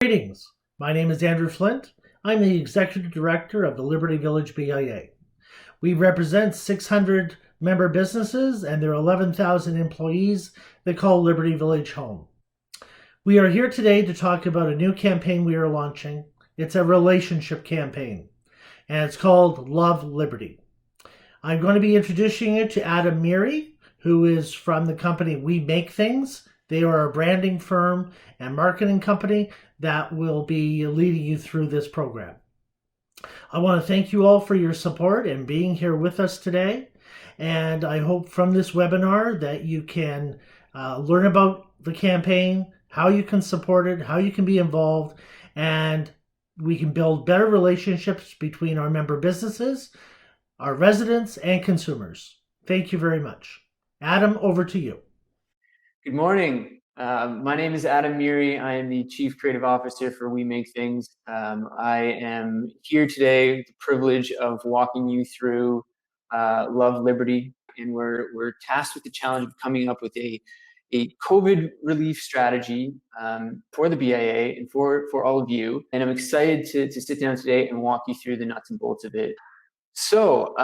Greetings. My name is Andrew Flint. I'm the Executive Director of the Liberty Village BIA. We represent 600 member businesses and their 11,000 employees that call Liberty Village home. We are here today to talk about a new campaign we are launching. It's a relationship campaign, and it's called Love Liberty. I'm going to be introducing it to Adam Meery, who is from the company We Make Things. They are a branding firm and marketing company that will be leading you through this program. I want to thank you all for your support and being here with us today. And I hope from this webinar that you can learn about the campaign, how you can support it, how you can be involved, and we can build better relationships between our member businesses, our residents, and consumers. Thank you very much. Adam, over to you. Good morning. My name is Adam Meery. I am the Chief Creative Officer for We Make Things. I am here today with the privilege of walking you through Love Liberty, and we're tasked with the challenge of coming up with a COVID relief strategy for the BIA and for all of you. And I'm excited to sit down today and walk you through the nuts and bolts of it. So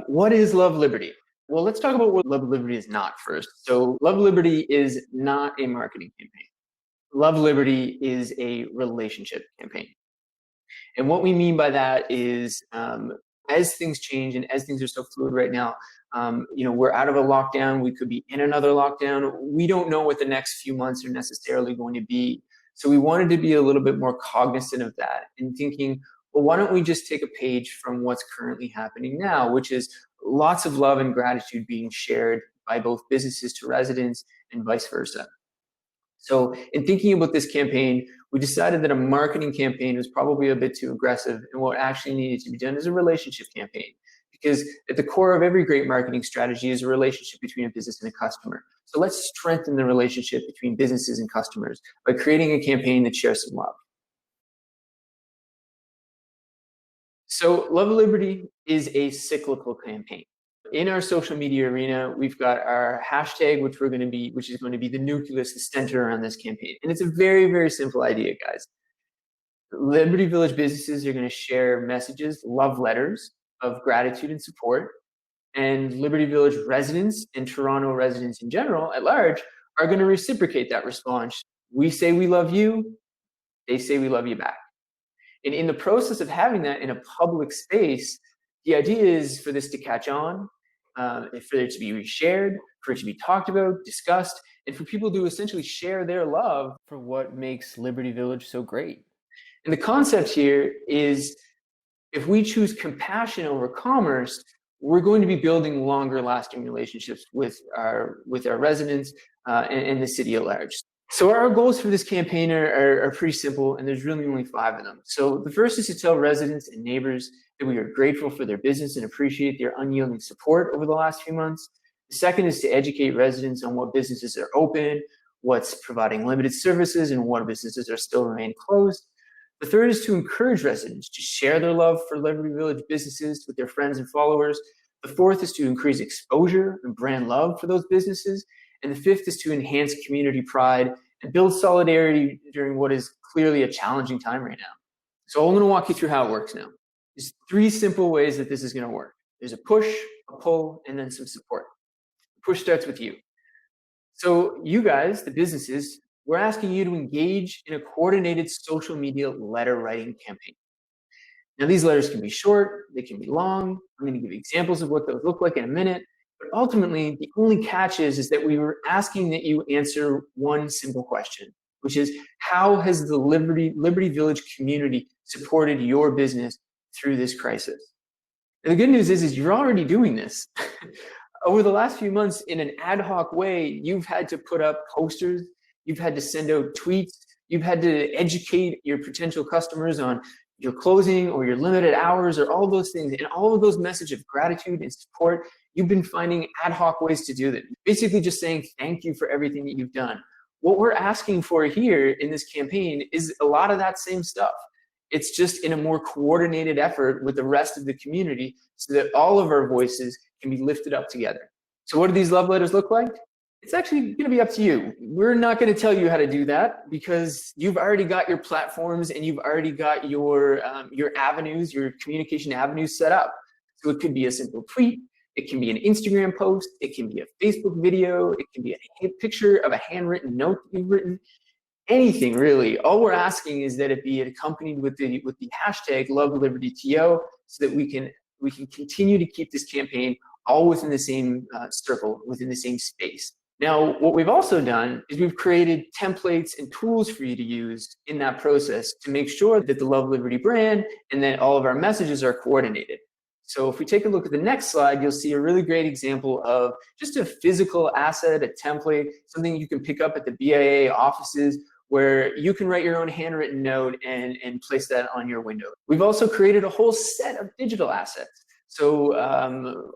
what is Love Liberty? Well, let's talk about what Love Liberty is not first. So Love Liberty is not a marketing campaign. Love Liberty is a relationship campaign. And what we mean by that is as things change and as things are so fluid right now, we're out of a lockdown. We could be in another lockdown. We don't know what the next few months are necessarily going to be. So we wanted to be a little bit more cognizant of that and thinking, well, why don't we just take a page from what's currently happening now, which is lots of love and gratitude being shared by both businesses to residents and vice versa. So in thinking about this campaign, we decided that a marketing campaign was probably a bit too aggressive, and what actually needed to be done is a relationship campaign. Because at the core of every great marketing strategy is a relationship between a business and a customer. So let's strengthen the relationship between businesses and customers by creating a campaign that shares some love. So Love Liberty is a cyclical campaign. In our social media arena, we've got our hashtag, which is going to be the nucleus, the center around this campaign. And it's a very, very simple idea, guys. Liberty Village businesses are going to share messages, love letters of gratitude and support. And Liberty Village residents and Toronto residents in general at large are going to reciprocate that response. We say we love you, they say we love you back. And in the process of having that in a public space, the idea is for this to catch on, for it to be reshared, for it to be talked about, discussed, and for people to essentially share their love for what makes Liberty Village so great. And the concept here is if we choose compassion over commerce, we're going to be building longer lasting relationships with our residents and the city at large. So our goals for this campaign are pretty simple, and there's really only 5 of them. So the first is to tell residents and neighbors that we are grateful for their business and appreciate their unyielding support over the last few months. The second is to educate residents on what businesses are open, what's providing limited services, and what businesses are still remain closed. The third is to encourage residents to share their love for Liberty Village businesses with their friends and followers. The fourth is to increase exposure and brand love for those businesses. And the fifth is to enhance community pride and build solidarity during what is clearly a challenging time right now. So I'm going to walk you through how it works now. There's 3 simple ways that this is going to work. There's a push, a pull, and then some support. The push starts with you. So you guys, the businesses, we're asking you to engage in a coordinated social media letter writing campaign. Now, these letters can be short, they can be long. I'm going to give you examples of what those look like in a minute. But ultimately, the only catch is that we were asking that you answer one simple question, which is, how has the Liberty Village community supported your business through this crisis? And the good news is you're already doing this. Over the last few months, in an ad hoc way, you've had to put up posters, you've had to send out tweets, you've had to educate your potential customers on your closing or your limited hours or all those things, and all of those messages of gratitude and support. You've been finding ad hoc ways to do that. Basically just saying thank you for everything that you've done. What we're asking for here in this campaign is a lot of that same stuff. It's just in a more coordinated effort with the rest of the community so that all of our voices can be lifted up together. So what do these love letters look like? It's actually going to be up to you. We're not going to tell you how to do that because you've already got your platforms and you've already got your avenues, your communication avenues set up. So it could be a simple tweet, it can be an Instagram post, it can be a Facebook video, it can be a picture of a handwritten note that you've written. Anything really. All we're asking is that it be accompanied with the hashtag #LoveLibertyTO, so that we can continue to keep this campaign all within the same circle, within the same space. Now, what we've also done is we've created templates and tools for you to use in that process to make sure that the Love Liberty brand and that all of our messages are coordinated. So if we take a look at the next slide, you'll see a really great example of just a physical asset, a template, something you can pick up at the BIA offices where you can write your own handwritten note and place that on your window. We've also created a whole set of digital assets. So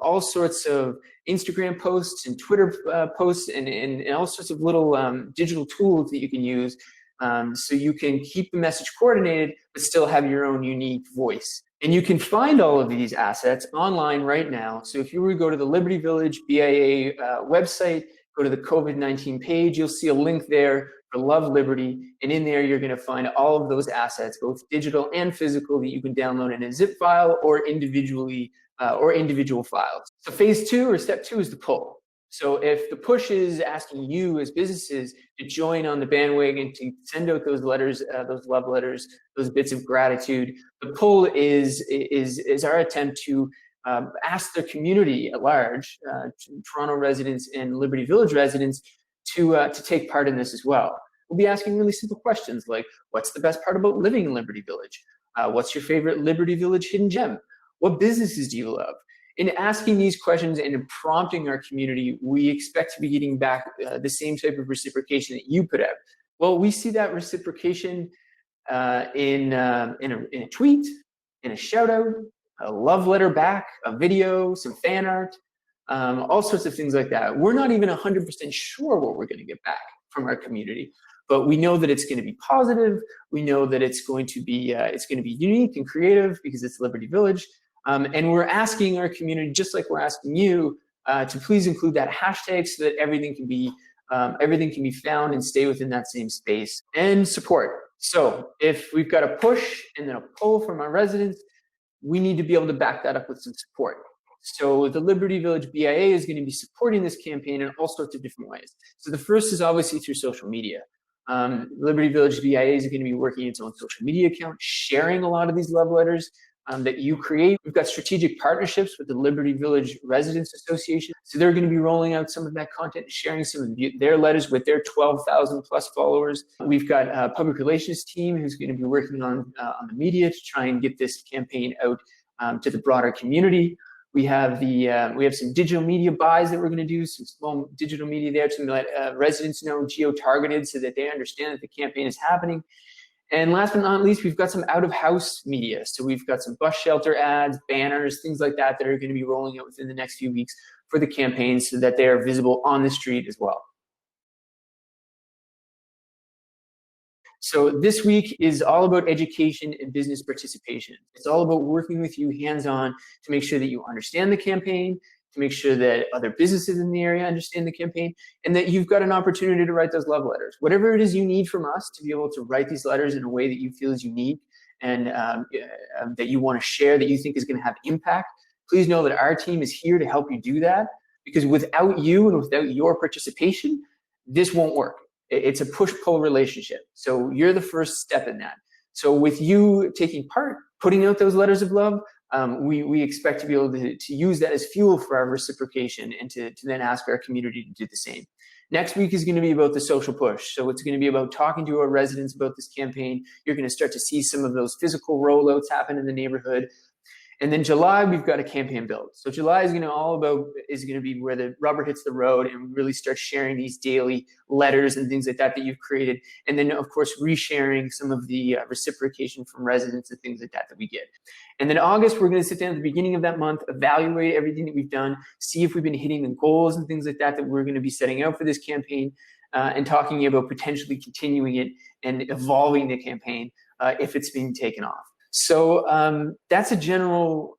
all sorts of Instagram posts and Twitter posts and all sorts of little digital tools that you can use so you can keep the message coordinated but still have your own unique voice. And you can find all of these assets online right now. So if you were to go to the Liberty Village BIA website, go to the COVID-19 page, you'll see a link there for Love Liberty. And in there, you're going to find all of those assets, both digital and physical, that you can download in a zip file or individually or individual files. So phase 2 or step 2 is the pull. So if the push is asking you as businesses to join on the bandwagon, to send out those letters, those love letters, those bits of gratitude, the pull is our attempt to ask the community at large, Toronto residents and Liberty Village residents, to take part in this as well. We'll be asking really simple questions like, what's the best part about living in Liberty Village? What's your favorite Liberty Village hidden gem? What businesses do you love? In asking these questions and in prompting our community, we expect to be getting back the same type of reciprocation that you put out. Well, we see that reciprocation in a tweet, in a shout out, a love letter back, a video, some fan art, all sorts of things like that. We're not even 100% sure what we're going to get back from our community, but we know that it's going to be positive. We know that it's going to be unique and creative because it's Liberty Village. And we're asking our community, just like we're asking you, to please include that hashtag so that everything can be found and stay within that same space. And support. So if we've got a push and then a pull from our residents, we need to be able to back that up with some support. So the Liberty Village BIA is going to be supporting this campaign in all sorts of different ways. So the first is obviously through social media. Liberty Village BIA is going to be working its own social media account, sharing a lot of these love letters that you create. We've got strategic partnerships with the Liberty Village Residents Association. So they're going to be rolling out some of that content, sharing some of their letters with their 12,000 plus followers. We've got a public relations team who's going to be working on the media to try and get this campaign out to the broader community. We have some digital media buys that we're going to do, some small digital media there to let residents know, geo-targeted, so that they understand that the campaign is happening. And last but not least, we've got some out-of-house media. So we've got some bus shelter ads, banners, things like that that are going to be rolling out within the next few weeks for the campaign so that they are visible on the street as well. So this week is all about education and business participation. It's all about working with you hands-on to make sure that you understand the campaign, to make sure that other businesses in the area understand the campaign, and that you've got an opportunity to write those love letters. Whatever it is you need from us to be able to write these letters in a way that you feel is unique and that you want to share, that you think is going to have impact, please know that our team is here to help you do that, because without you and without your participation, this won't work. It's a push-pull relationship. So you're the first step in that. So with you taking part, putting out those letters of love, we expect to be able to use that as fuel for our reciprocation and to then ask our community to do the same. Next week is going to be about the social push. So it's going to be about talking to our residents about this campaign. You're going to start to see some of those physical rollouts happen in the neighborhood. And then July, we've got a campaign build. So July is going to be where the rubber hits the road and we really start sharing these daily letters and things like that you've created. And then, of course, resharing some of the reciprocation from residents and things like that we get. And then August, we're going to sit down at the beginning of that month, evaluate everything that we've done, see if we've been hitting the goals and things like that we're going to be setting out for this campaign, and talking about potentially continuing it and evolving the campaign if it's being taken off. So that's a general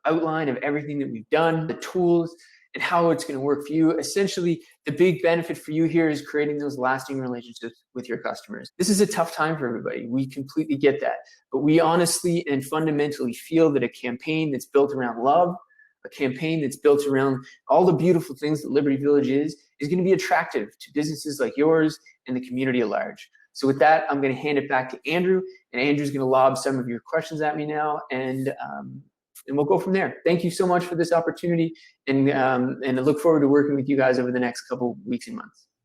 outline of everything that we've done, the tools. and how it's going to work for you. Essentially, the big benefit for you here is creating those lasting relationships with your customers. This is a tough time for everybody. We completely get that. But we honestly and fundamentally feel that a campaign that's built around love, a campaign that's built around all the beautiful things that Liberty Village is going to be attractive to businesses like yours and the community at large. So with that, I'm going to hand it back to Andrew, and Andrew's going to lob some of your questions at me now, and we'll go from there. Thank you so much for this opportunity, and I look forward to working with you guys over the next couple weeks and months.